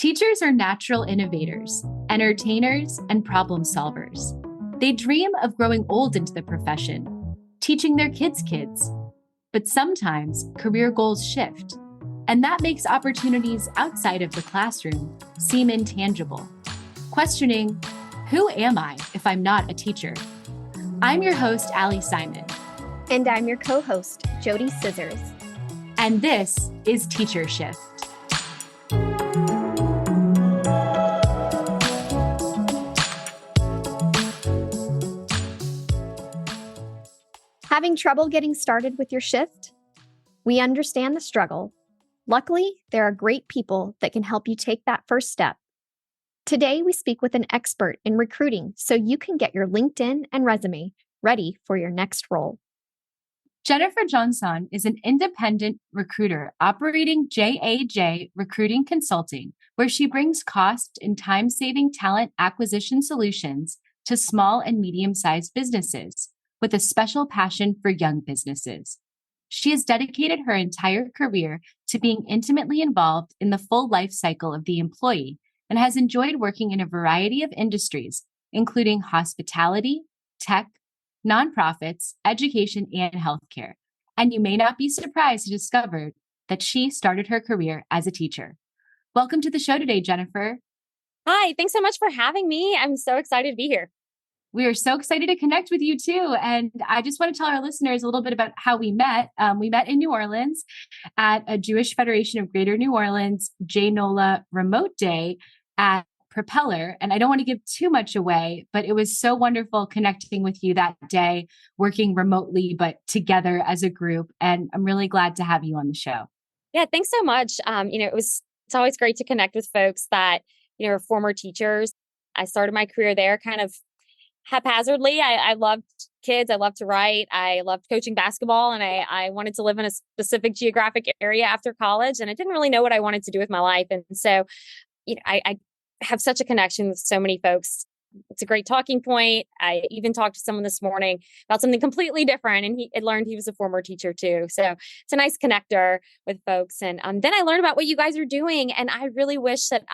Teachers are natural innovators, entertainers, and problem solvers. They dream of growing old into the profession, teaching their kids' kids. But sometimes career goals shift, and that makes opportunities outside of the classroom seem intangible. Questioning, who am I if I'm not a teacher? I'm your host, Ali Simon. And I'm your co-host, JoDee Scissors. And this is Teacher Shift. Having trouble getting started with your shift? We understand the struggle. Luckily, there are great people that can help you take that first step. Today, we speak with an expert in recruiting so you can get your LinkedIn and resume ready for your next role. Jennifer Jeansonne is an independent recruiter operating JAJ Recruiting Consulting, where she brings cost and time-saving talent acquisition solutions to small and medium-sized businesses, with a special passion for young businesses. She has dedicated her entire career to being intimately involved in the full life cycle of the employee and has enjoyed working in a variety of industries, including hospitality, tech, nonprofits, education, and healthcare. And you may not be surprised to discover that she started her career as a teacher. Welcome to the show today, Jennifer. Hi, thanks so much for having me. I'm so excited to be here. We are so excited to connect with you too. And I just want to tell our listeners a little bit about how we met. We met in New Orleans at a Jewish Federation of Greater New Orleans J-NOLA remote day at Propeller. And I don't want to give too much away, but it was so wonderful connecting with you that day, working remotely, but together as a group. And I'm really glad to have you on the show. Yeah, thanks so much. It's always great to connect with folks that, are former teachers. I started my career there kind of haphazardly. I loved kids. I loved to write. I loved coaching basketball. And I wanted to live in a specific geographic area after college. And I didn't really know what I wanted to do with my life. And so, I have such a connection with so many folks. It's a great talking point. I even talked to someone this morning about something completely different. And he had learned he was a former teacher too. So it's a nice connector with folks. And then I learned about what you guys are doing. And I really wish that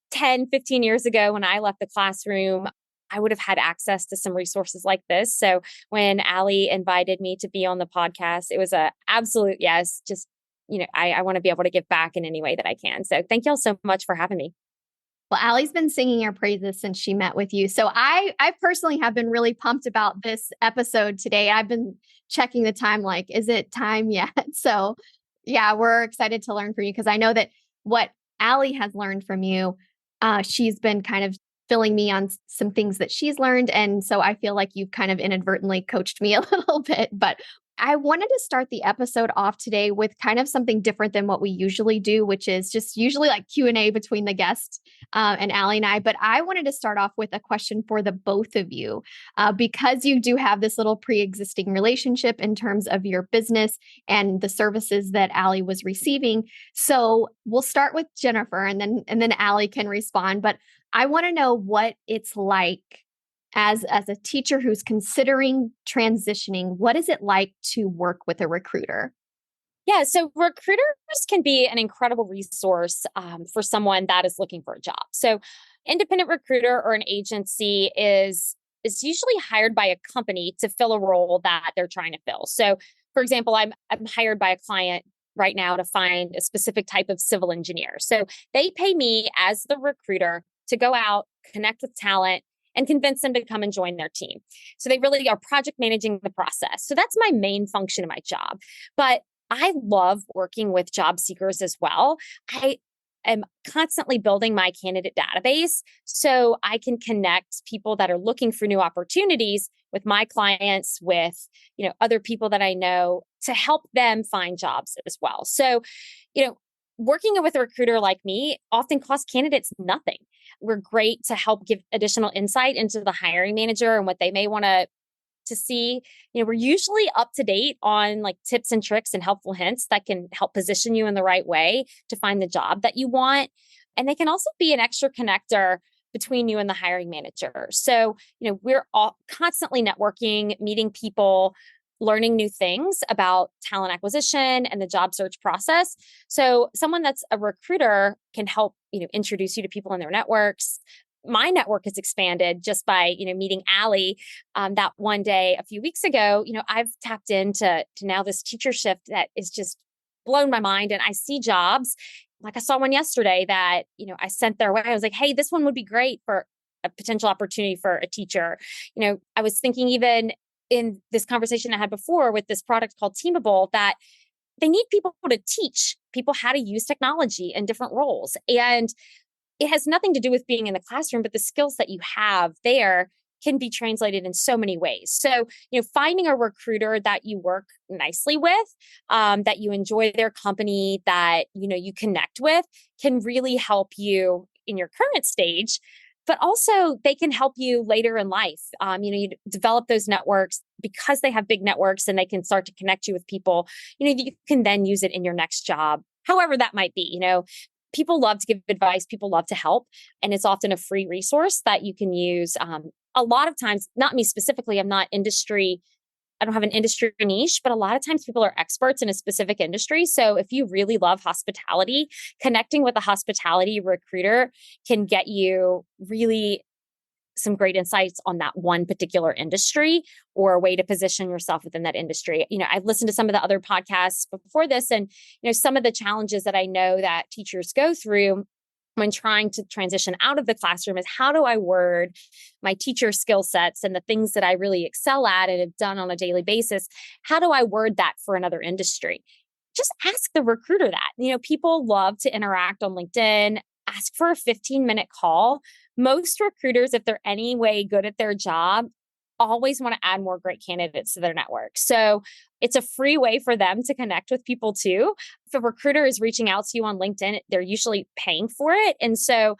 10, 15 years ago when I left the classroom, I would have had access to some resources like this. So when Ali invited me to be on the podcast, it was an absolute yes. Just, I want to be able to give back in any way that I can. So thank y'all so much for having me. Well, Ali's been singing your praises since she met with you. So I personally have been really pumped about this episode today. I've been checking the time, like, is it time yet? So yeah, we're excited to learn from you because I know that what Ali has learned from you, she's been kind of filling me on some things that she's learned. And so I feel like you've kind of inadvertently coached me a little bit, but I wanted to start the episode off today with kind of something different than what we usually do, which is just usually like Q&A between the guest and Ali and I. But I wanted to start off with a question for the both of you, because you do have this little pre-existing relationship in terms of your business and the services that Ali was receiving. So we'll start with Jennifer and then Ali can respond. But I want to know what it's like as a teacher who's considering transitioning. What is it like to work with a recruiter? Yeah, so recruiters can be an incredible resource for someone that is looking for a job. So independent recruiter or an agency is usually hired by a company to fill a role that they're trying to fill. So for example, I'm hired by a client right now to find a specific type of civil engineer. So they pay me as the recruiter to go out, connect with talent, and convince them to come and join their team. So they really are project managing the process. So that's my main function of my job. But I love working with job seekers as well. I am constantly building my candidate database so I can connect people that are looking for new opportunities with my clients, with, other people that I know to help them find jobs as well. So, working with a recruiter like me often costs candidates nothing. We're great to help give additional insight into the hiring manager and what they may want to see. We're usually up to date on like tips and tricks and helpful hints that can help position you in the right way to find the job that you want. And they can also be an extra connector between you and the hiring manager. So, we're all constantly networking, meeting people, learning new things about talent acquisition and the job search process. So someone that's a recruiter can help, introduce you to people in their networks. My network has expanded just by, meeting Ali that one day a few weeks ago. I've tapped into now this teacher shift that is just blown my mind. And I see jobs, like I saw one yesterday that, I sent their way. I was like, hey, this one would be great for a potential opportunity for a teacher. I was thinking even in this conversation I had before with this product called Teamable, that they need people to teach people how to use technology in different roles. And it has nothing to do with being in the classroom, but the skills that you have there can be translated in so many ways. So, finding a recruiter that you work nicely with, that you enjoy their company, that, you connect with, can really help you in your current stage. But also they can help you later in life. You develop those networks because they have big networks and they can start to connect you with people. You can then use it in your next job, however that might be. People love to give advice. People love to help. And it's often a free resource that you can use. A lot of times, not me specifically, I don't have an industry niche, but a lot of times people are experts in a specific industry. So if you really love hospitality, connecting with a hospitality recruiter can get you really some great insights on that one particular industry or a way to position yourself within that industry. I've listened to some of the other podcasts before this, and, some of the challenges that I know that teachers go through when trying to transition out of the classroom is, how do I word my teacher skill sets and the things that I really excel at and have done on a daily basis? How do I word that for another industry? Just ask the recruiter that. People love to interact on LinkedIn. Ask for a 15-minute call. Most recruiters, if they're any way good at their job, always want to add more great candidates to their network. So it's a free way for them to connect with people too. If a recruiter is reaching out to you on LinkedIn, they're usually paying for it. And so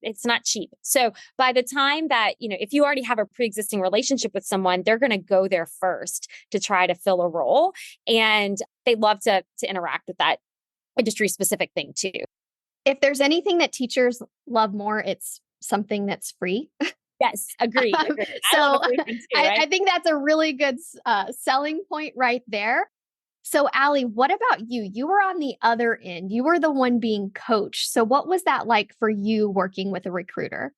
it's not cheap. So by the time that, if you already have a pre-existing relationship with someone, they're going to go there first to try to fill a role. And they love to interact with that industry specific thing too. If there's anything that teachers love more, it's something that's free. Yes, agreed. So I think that's a really good selling point right there. So Ali, what about you? You were on the other end. You were the one being coached. So what was that like for you working with a recruiter?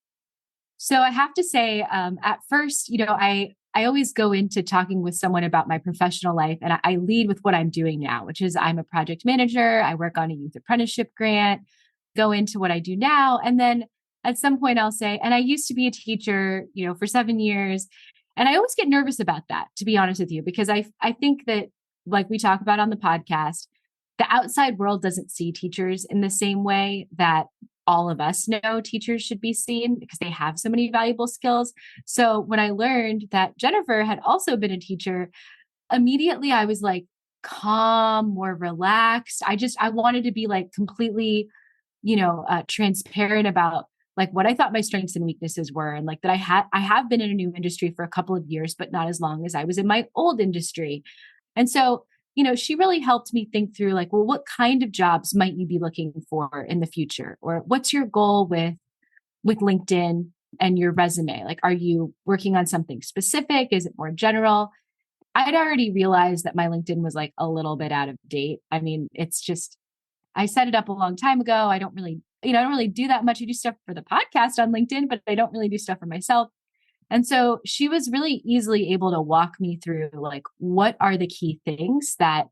So I have to say, at first, I always go into talking with someone about my professional life, and I lead with what I'm doing now, which is I'm a project manager. I work on a youth apprenticeship grant, go into what I do now. And then at some point I'll say, and I used to be a teacher, for 7 years. And I always get nervous about that, to be honest with you, because I think that, like we talk about on the podcast, the outside world doesn't see teachers in the same way that all of us know teachers should be seen, because they have so many valuable skills. So when I learned that Jennifer had also been a teacher, immediately I was like calm, more relaxed. I wanted to be like completely, transparent about like what I thought my strengths and weaknesses were. And like that I have been in a new industry for a couple of years, but not as long as I was in my old industry. And so, she really helped me think through like, well, what kind of jobs might you be looking for in the future? Or what's your goal with LinkedIn and your resume? Like, are you working on something specific? Is it more general? I'd already realized that my LinkedIn was like a little bit out of date. I mean, it's just, I set it up a long time ago. I don't really do that much. I do stuff for the podcast on LinkedIn, but I don't really do stuff for myself. And so she was really easily able to walk me through like, what are the key things that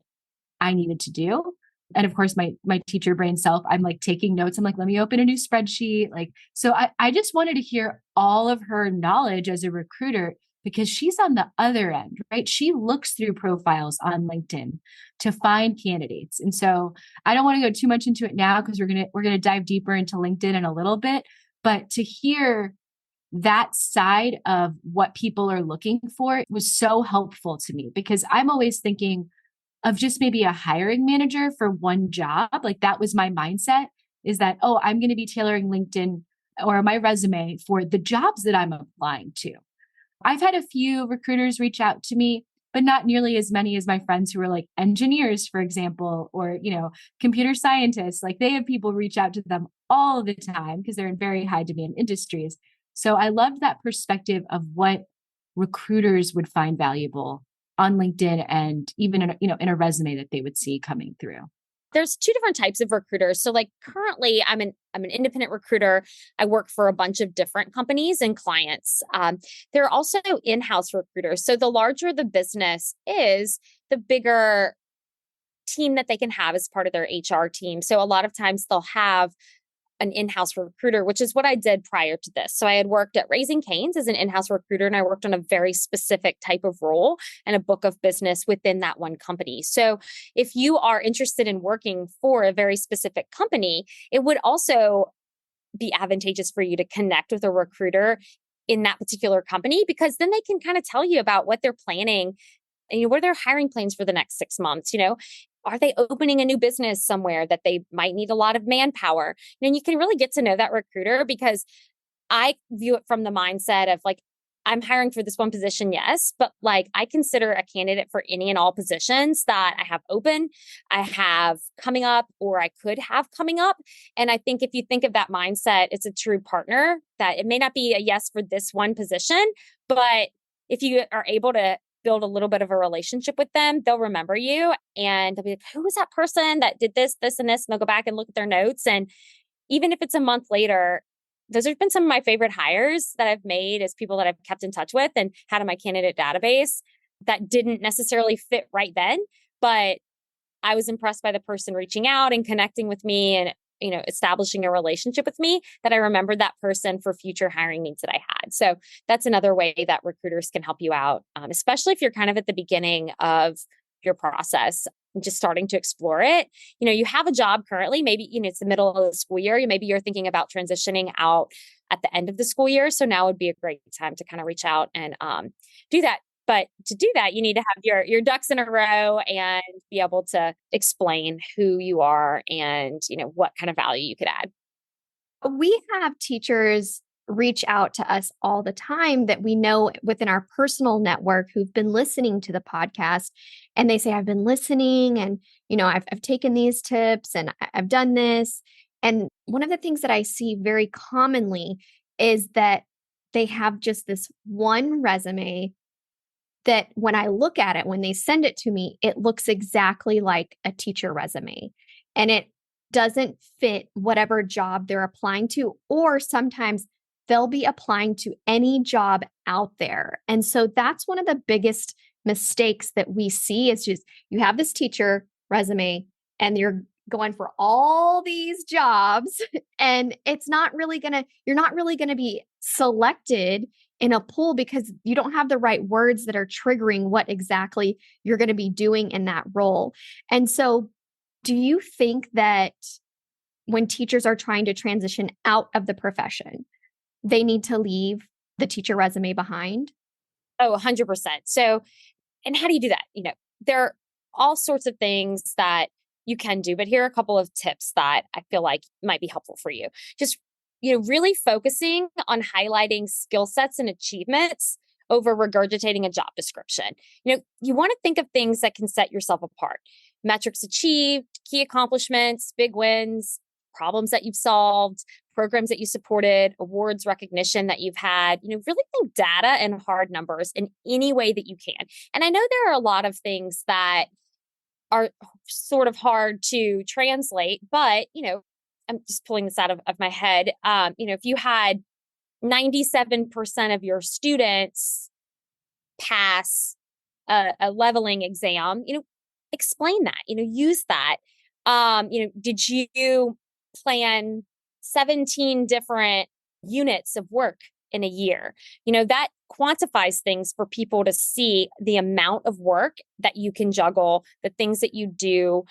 I needed to do? And of course, my teacher brain self, I'm like taking notes. I'm like, let me open a new spreadsheet. Like, so I just wanted to hear all of her knowledge as a recruiter, because she's on the other end, right? She looks through profiles on LinkedIn to find candidates. And so I don't want to go too much into it now, because we're going to dive deeper into LinkedIn in a little bit, but to hear that side of what people are looking for was so helpful to me, because I'm always thinking of just maybe a hiring manager for one job. Like that was my mindset, is that, oh, I'm going to be tailoring LinkedIn or my resume for the jobs that I'm applying to. I've had a few recruiters reach out to me, but not nearly as many as my friends who are like engineers, for example, or, computer scientists. Like they have people reach out to them all the time because they're in very high demand industries. So I loved that perspective of what recruiters would find valuable on LinkedIn and even in a resume that they would see coming through? There's two different types of recruiters. So like currently I'm an independent recruiter. I work for a bunch of different companies and clients. There are also in-house recruiters. So the larger the business is, the bigger team that they can have as part of their HR team. So a lot of times they'll have an in-house recruiter, which is what I did prior to this. So I had worked at Raising Cane's as an in-house recruiter, and I worked on a very specific type of role and a book of business within that one company. So if you are interested in working for a very specific company, it would also be advantageous for you to connect with a recruiter in that particular company, because then they can kind of tell you about what they're planning and what are their hiring plans for the next 6 months. Are they opening a new business somewhere that they might need a lot of manpower? And you can really get to know that recruiter, because I view it from the mindset of like, I'm hiring for this one position, yes, but like I consider a candidate for any and all positions that I have open, I have coming up, or I could have coming up. And I think if you think of that mindset, it's a true partner, that it may not be a yes for this one position, but if you are able to build a little bit of a relationship with them, they'll remember you and they'll be like, who was that person that did this, this, and this? And they'll go back and look at their notes. And even if it's a month later, those have been some of my favorite hires that I've made as people that I've kept in touch with and had in my candidate database that didn't necessarily fit right then, but I was impressed by the person reaching out and connecting with me and establishing a relationship with me, that I remembered that person for future hiring needs that I had. So that's another way that recruiters can help you out, especially if you're kind of at the beginning of your process and just starting to explore it. You have a job currently, maybe, it's the middle of the school year. Maybe you're thinking about transitioning out at the end of the school year. So now would be a great time to kind of reach out and do that. But to do that, you need to have your ducks in a row and be able to explain who you are and, what kind of value you could add. We have teachers reach out to us all the time that we know within our personal network who've been listening to the podcast, and they say, I've been listening and, I've taken these tips and I've done this. And one of the things that I see very commonly is that they have just this one resume that when I look at it, when they send it to me, it looks exactly like a teacher resume, and it doesn't fit whatever job they're applying to, or sometimes they'll be applying to any job out there. And so that's one of the biggest mistakes that we see is just you have this teacher resume and you're going for all these jobs and you're not really going to be selected in a pool because you don't have the right words that are triggering what exactly you're going to be doing in that role. And so do you think that when teachers are trying to transition out of the profession, they need to leave the teacher resume behind? Oh, 100%. So, and how do you do that? There are all sorts of things that you can do, but here are a couple of tips that I feel like might be helpful for you. Just, really focusing on highlighting skill sets and achievements over regurgitating a job description. You want to think of things that can set yourself apart. Metrics achieved, key accomplishments, big wins, problems that you've solved, programs that you supported, awards, recognition that you've had. Really think data and hard numbers in any way that you can. And I know there are a lot of things that are sort of hard to translate, but, I'm just pulling this out of my head. If you had 97% of your students pass a leveling exam, explain that, use that. Did you plan 17 different units of work in a year? That quantifies things for people to see the amount of work that you can juggle, the things that you do,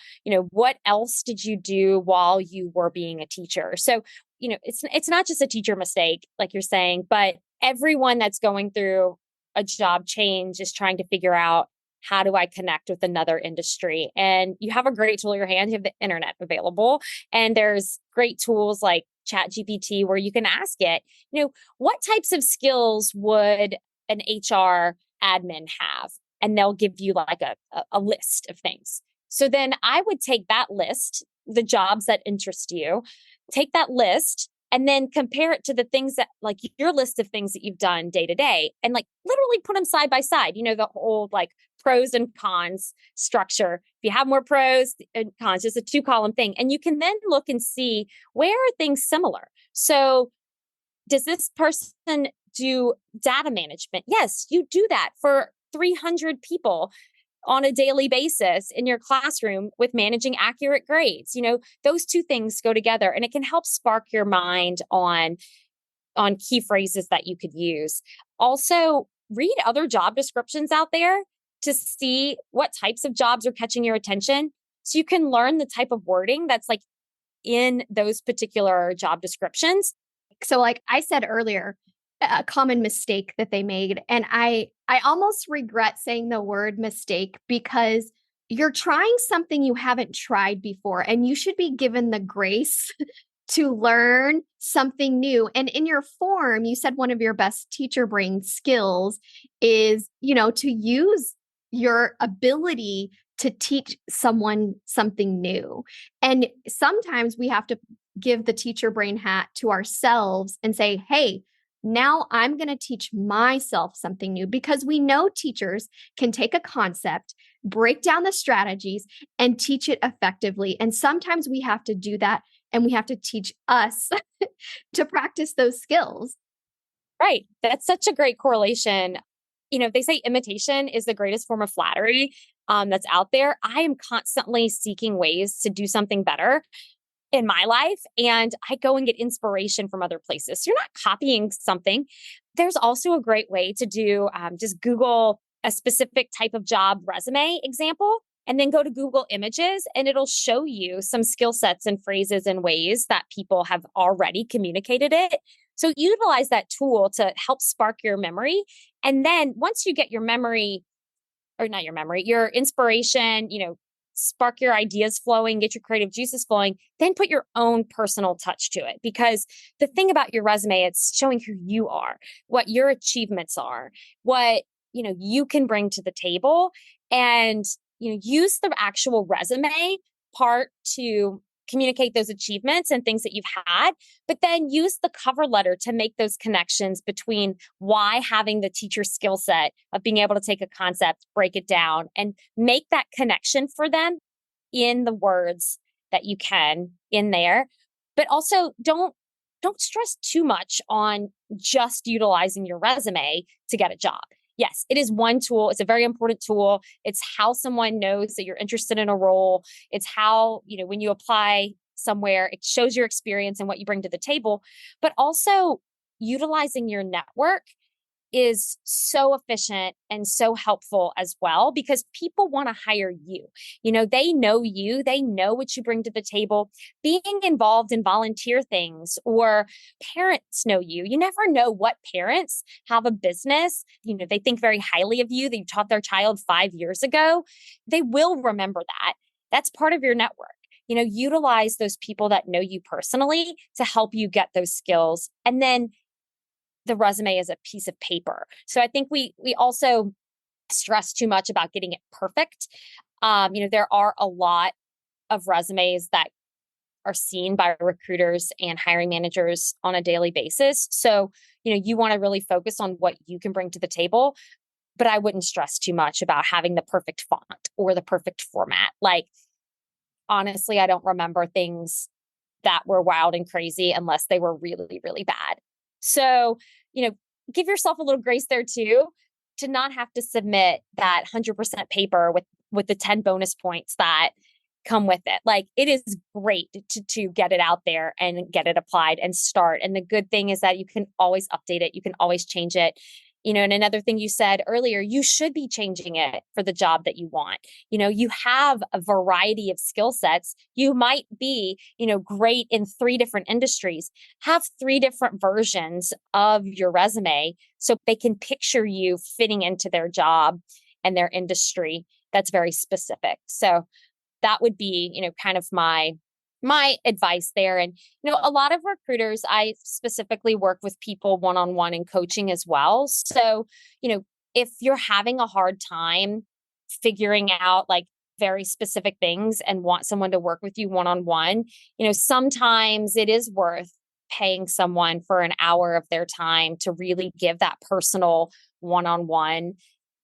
what else did you do while you were being a teacher? So, it's not just a teacher mistake, like you're saying, but everyone that's going through a job change is trying to figure out, how do I connect with another industry? And you have a great tool in your hand. You have the internet available, and there's great tools like ChatGPT where you can ask it, what types of skills would an HR admin have? And they'll give you like a list of things. So then I would take that list, the jobs that interest you, take that list and then compare it to the things that like your list of things that you've done day to day and like literally put them side by side. The old like pros and cons structure. If you have more pros and cons, just a 2-column thing. And you can then look and see where are things similar. So does this person do data management? Yes, you do that for 300 people on a daily basis in your classroom with managing accurate grades. Those two things go together, and it can help spark your mind on key phrases that you could use. Also, read other job descriptions out there to see what types of jobs are catching your attention, so you can learn the type of wording that's like in those particular job descriptions. So like I said earlier, a common mistake that they made, and I almost regret saying the word mistake, because you're trying something you haven't tried before, and you should be given the grace to learn something new. And in your form, you said one of your best teacher brain skills is, to use your ability to teach someone something new. And sometimes we have to give the teacher brain hat to ourselves and say, hey, now I'm going to teach myself something new, because we know teachers can take a concept, break down the strategies, and teach it effectively. And sometimes we have to do that, and we have to teach us to practice those skills. Right. That's such a great correlation. They say imitation is the greatest form of flattery that's out there. I am constantly seeking ways to do something better in my life, and I go and get inspiration from other places. So you're not copying something. There's also a great way to do, just Google a specific type of job resume example, and then go to Google Images, and it'll show you some skill sets and phrases and ways that people have already communicated it. So utilize that tool to help spark your memory. And then once you get your your inspiration, spark your ideas flowing, get your creative juices flowing, then put your own personal touch to it. Because the thing about your resume, it's showing who you are, what your achievements are, what, you can bring to the table, and, use the actual resume part to communicate those achievements and things that you've had, but then use the cover letter to make those connections between why having the teacher skill set of being able to take a concept, break it down, and make that connection for them in the words that you can in there. But also don't stress too much on just utilizing your resume to get a job. Yes, it is one tool. It's a very important tool. It's how someone knows that you're interested in a role. It's how, when you apply somewhere, it shows your experience and what you bring to the table. But also utilizing your network is so efficient and so helpful as well, because people want to hire you. They know you, they know what you bring to the table. Being involved in volunteer things, or parents know you. You never know what parents have a business. They think very highly of you. They taught their child 5 years ago. They will remember that. That's part of your network. Utilize those people that know you personally to help you get those skills. And then the resume is a piece of paper. So I think we also stress too much about getting it perfect. There are a lot of resumes that are seen by recruiters and hiring managers on a daily basis. So, you want to really focus on what you can bring to the table, but I wouldn't stress too much about having the perfect font or the perfect format. Like, honestly, I don't remember things that were wild and crazy unless they were really, really bad. So, give yourself a little grace there too, to not have to submit that 100% paper with the 10 bonus points that come with it. Like, it is great to get it out there and get it applied and start. And the good thing is that you can always update it. You can always change it. And another thing you said earlier, you should be changing it for the job that you want. You have a variety of skill sets. You might be, great in 3 different industries. Have 3 different versions of your resume so they can picture you fitting into their job and their industry that's very specific. So that would be, kind of my advice there. And, a lot of recruiters, I specifically work with people one-on-one in coaching as well. So, if you're having a hard time figuring out like very specific things and want someone to work with you one-on-one, sometimes it is worth paying someone for an hour of their time to really give that personal one-on-one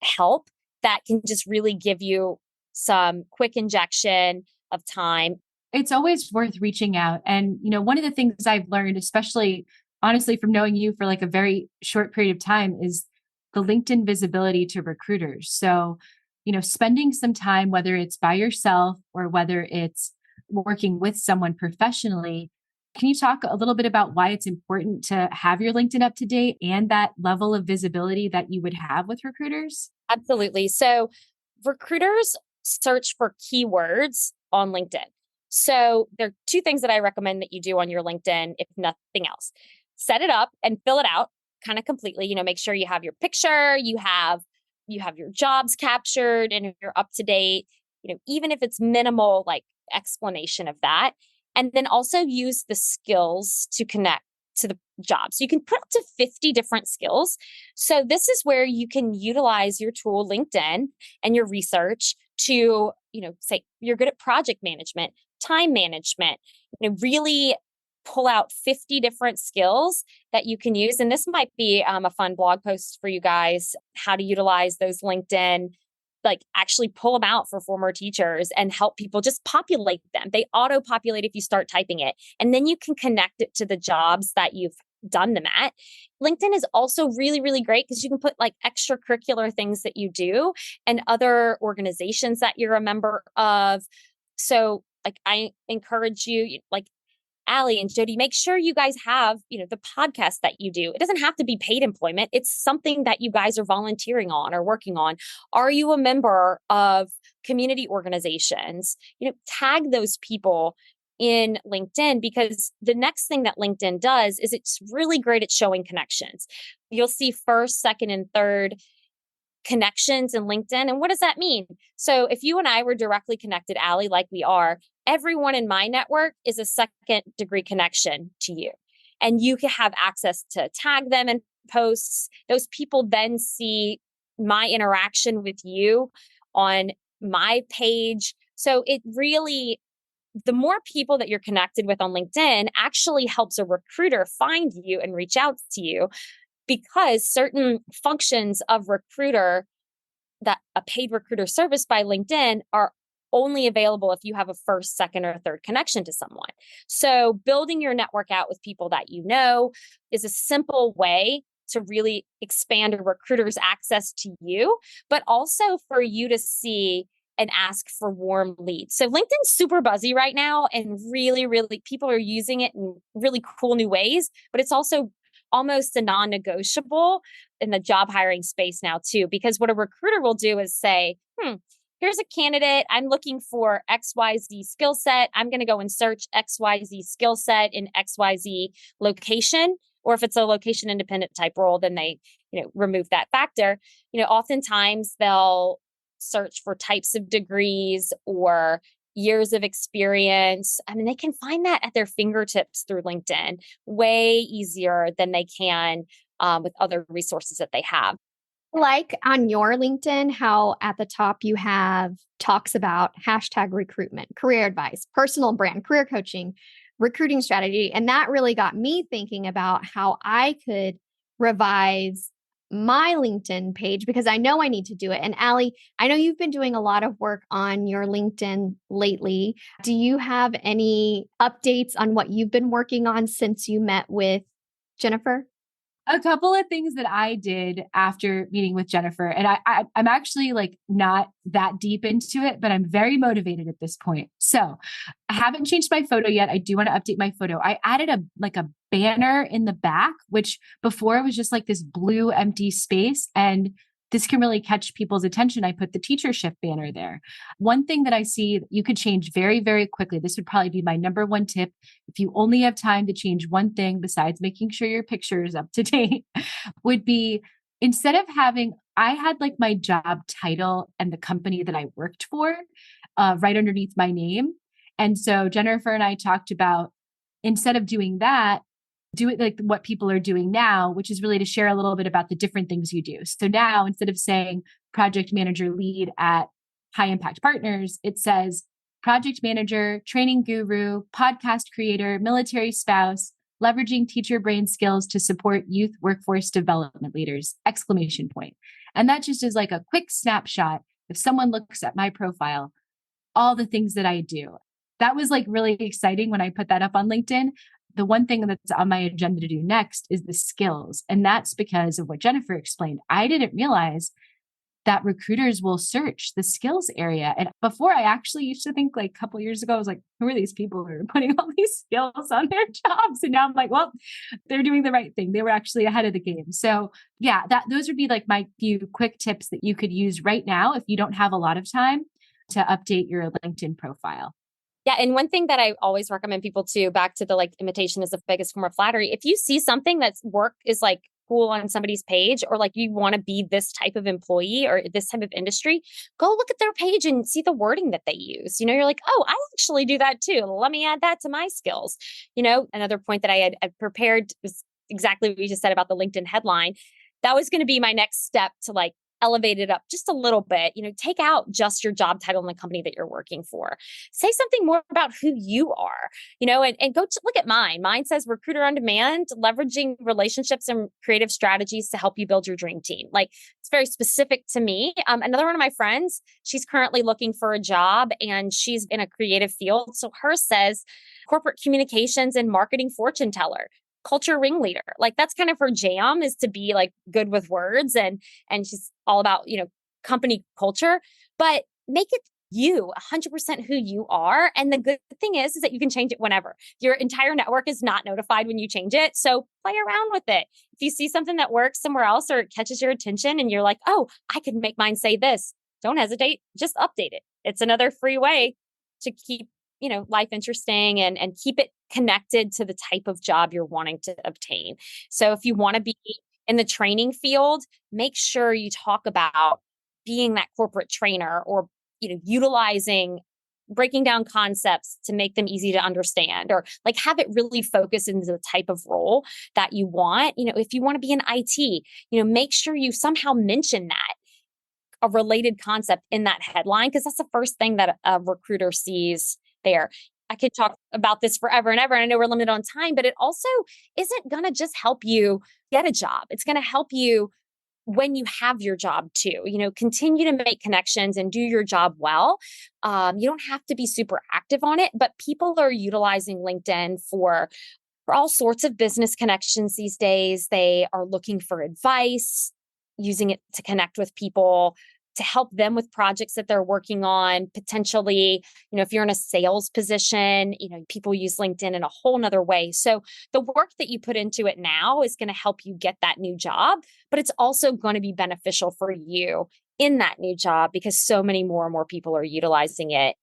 help that can just really give you some quick injection of time. It's always worth reaching out. And, one of the things I've learned, especially honestly from knowing you for like a very short period of time, is the LinkedIn visibility to recruiters. So, spending some time, whether it's by yourself or whether it's working with someone professionally, can you talk a little bit about why it's important to have your LinkedIn up to date and that level of visibility that you would have with recruiters? Absolutely. So recruiters search for keywords on LinkedIn. So there are two things that I recommend that you do on your LinkedIn, if nothing else. Set it up and fill it out kind of completely. Make sure you have your picture, you have your jobs captured and you're up to date, even if it's minimal, like explanation of that. And then also use the skills to connect to the job. So you can put up to 50 different skills. So this is where you can utilize your tool, LinkedIn, and your research to, say you're good at project management, time management, really pull out 50 different skills that you can use. And this might be a fun blog post for you guys, how to utilize those LinkedIn, like actually pull them out for former teachers and help people just populate them. They auto-populate if you start typing it. And then you can connect it to the jobs that you've done them at. LinkedIn is also really, really great because you can put like extracurricular things that you do and other organizations that you're a member of. So like I encourage you, like Ali and JoDee, make sure you guys have, the podcast that you do. It doesn't have to be paid employment. It's something that you guys are volunteering on or working on. Are you a member of community organizations? Tag those people in LinkedIn, because the next thing that LinkedIn does is it's really great at showing connections. You'll see first, second, and third connections in LinkedIn. And what does that mean? So if you and I were directly connected, Ali, like we are, everyone in my network is a second degree connection to you. And you can have access to tag them in posts. Those people then see my interaction with you on my page. So it really, the more people that you're connected with on LinkedIn actually helps a recruiter find you and reach out to you, because certain functions of recruiter, that a paid recruiter service by LinkedIn, are only available if you have a first, second, or third connection to someone. So building your network out with people that you know is a simple way to really expand a recruiter's access to you, but also for you to see and ask for warm leads. So LinkedIn's super buzzy right now, and really, really people are using it in really cool new ways, but it's also almost a non-negotiable in the job hiring space now too, because what a recruiter will do is say, here's a candidate. I'm looking for XYZ skill set. I'm going to go and search XYZ skill set in XYZ location. Or if it's a location independent type role, then they, remove that factor. Oftentimes they'll search for types of degrees or years of experience. I mean, they can find that at their fingertips through LinkedIn way easier than they can with other resources that they have. Like on your LinkedIn, how at the top you have talks about hashtag recruitment, career advice, personal brand, career coaching, recruiting strategy. And that really got me thinking about how I could revise my LinkedIn page, because I know I need to do it. And Ali, I know you've been doing a lot of work on your LinkedIn lately. Do you have any updates on what you've been working on since you met with Jennifer? A couple of things that I did after meeting with Jennifer, and I'm actually like not that deep into it, but I'm very motivated at this point. So I haven't changed my photo yet. I do want to update my photo. I added a banner in the back, which before was just like this blue empty space, and this can really catch people's attention. I put the teacher shift banner there. One thing that I see you could change very, very quickly, this would probably be my number one tip. If you only have time to change one thing besides making sure your picture is up to date, would be, instead of having, I had like my job title and the company that I worked for right underneath my name. And so Jennifer and I talked about, instead of doing that, do it like what people are doing now, which is really to share a little bit about the different things you do. So now, instead of saying project manager lead at High Impact Partners, it says project manager, training guru, podcast creator, military spouse, leveraging teacher brain skills to support youth workforce development leaders, exclamation point. And that just is like a quick snapshot. If someone looks at my profile, all the things that I do. That was like really exciting when I put that up on LinkedIn. The one thing that's on my agenda to do next is the skills. And that's because of what Jennifer explained. I didn't realize that recruiters will search the skills area. And before, I actually used to think, like a couple of years ago, I was like, who are these people who are putting all these skills on their jobs? And now I'm like, well, they're doing the right thing. They were actually ahead of the game. So yeah, those would be like my few quick tips that you could use right now if you don't have a lot of time to update your LinkedIn profile. Yeah. And one thing that I always recommend people to, back to the like imitation is the biggest form of flattery. If you see something that's work is like cool on somebody's page, or like you want to be this type of employee or this type of industry, go look at their page and see the wording that they use. You're like, oh, I actually do that too. Let me add that to my skills. Another point that I had prepared was exactly what you just said about the LinkedIn headline. That was going to be my next step to like elevate it up just a little bit. Take out just your job title and the company that you're working for. Say something more about who you are, and go to look at mine. Mine says recruiter on demand, leveraging relationships and creative strategies to help you build your dream team. Like, it's very specific to me. Another one of my friends, she's currently looking for a job and she's in a creative field. So hers says corporate communications and marketing fortune teller, culture ringleader. Like, that's kind of her jam, is to be like good with words, and she's all about, company culture, but make it you 100% who you are. And the good thing is that you can change it whenever. Your entire network is not notified when you change it. So play around with it. If you see something that works somewhere else or it catches your attention and you're like, oh, I could make mine say this, don't hesitate, just update it. It's another free way to keep life interesting and keep it connected to the type of job you're wanting to obtain. So if you want to be in the training field, make sure you talk about being that corporate trainer, or, breaking down concepts to make them easy to understand, or like have it really focus into the type of role that you want. If you want to be in IT, make sure you somehow mention that, a related concept in that headline, because that's the first thing that a recruiter sees there. I could talk about this forever and ever, and I know we're limited on time, but it also isn't going to just help you get a job. It's going to help you when you have your job too. Continue to make connections and do your job well. You don't have to be super active on it, but people are utilizing LinkedIn for all sorts of business connections these days. They are looking for advice, using it to connect with people, to help them with projects that they're working on. Potentially, if you're in a sales position, people use LinkedIn in a whole nother way. So the work that you put into it now is going to help you get that new job, but it's also going to be beneficial for you in that new job, because so many more and more people are utilizing it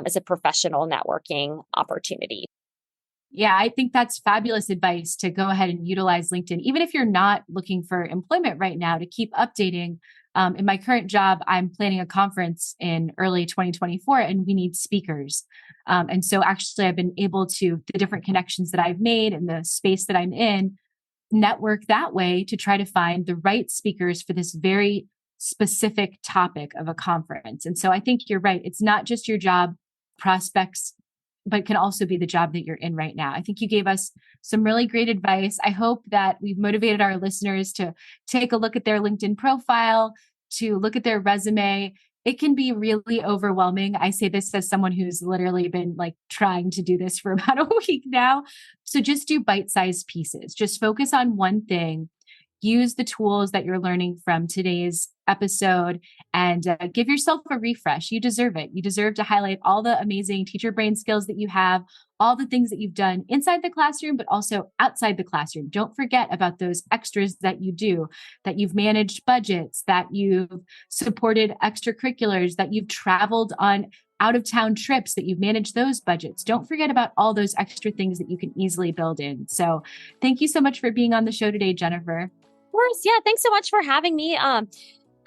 as a professional networking opportunity. Yeah, I think that's fabulous advice, to go ahead and utilize LinkedIn, even if you're not looking for employment right now, to keep updating. In my current job, I'm planning a conference in early 2024, and we need speakers. And so actually, I've been able to, the different connections that I've made and the space that I'm in, network that way to try to find the right speakers for this very specific topic of a conference. And so I think you're right. It's not just your job prospects, but can also be the job that you're in right now. I think you gave us some really great advice. I hope that we've motivated our listeners to take a look at their LinkedIn profile, to look at their resume. It can be really overwhelming. I say this as someone who's literally been like trying to do this for about a week now. So just do bite-sized pieces. Just focus on one thing. Use the tools that you're learning from today's episode, and give yourself a refresh. You deserve it. You deserve to highlight all the amazing teacher brain skills that you have, all the things that you've done inside the classroom, but also outside the classroom. Don't forget about those extras that you do, that you've managed budgets, that you've supported extracurriculars, that you've traveled on out of town trips, that you've managed those budgets. Don't forget about all those extra things that you can easily build in. So thank you so much for being on the show today, Jennifer. Of course. Yeah. Thanks so much for having me.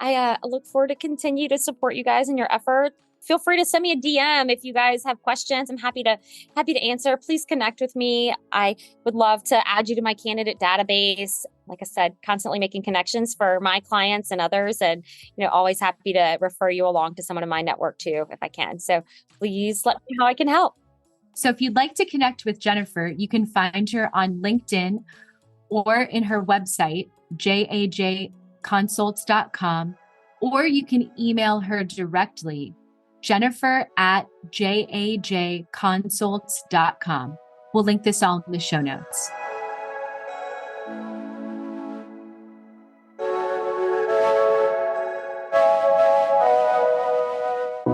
I look forward to continue to support you guys in your effort. Feel free to send me a DM if you guys have questions. I'm happy to answer. Please connect with me. I would love to add you to my candidate database. Like I said, constantly making connections for my clients and others, and always happy to refer you along to someone in my network too if I can. So please let me know how I can help. So if you'd like to connect with Jennifer, you can find her on LinkedIn or in her website, jajconsults.com, or you can email her directly, jennifer@jajconsults.com. We'll link this all in the show notes.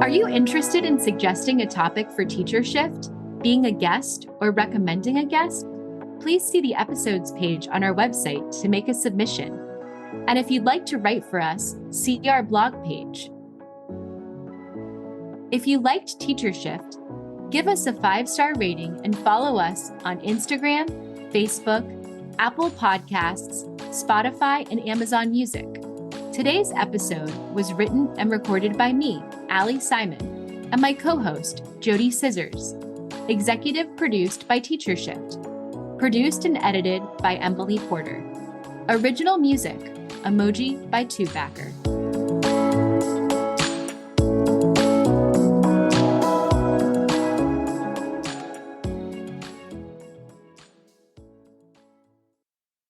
Are you interested in suggesting a topic for Teacher Shift, being a guest, or recommending a guest? Please see the episodes page on our website to make a submission. And if you'd like to write for us, see our blog page. If you liked Teacher Shift, give us a 5-star rating and follow us on Instagram, Facebook, Apple Podcasts, Spotify, and Amazon Music. Today's episode was written and recorded by me, Ali Simon, and my co-host, JoDee Scissors. Executive produced by Teacher Shift. Produced and edited by Emily Porter. Original music, Emoji by Tubacker.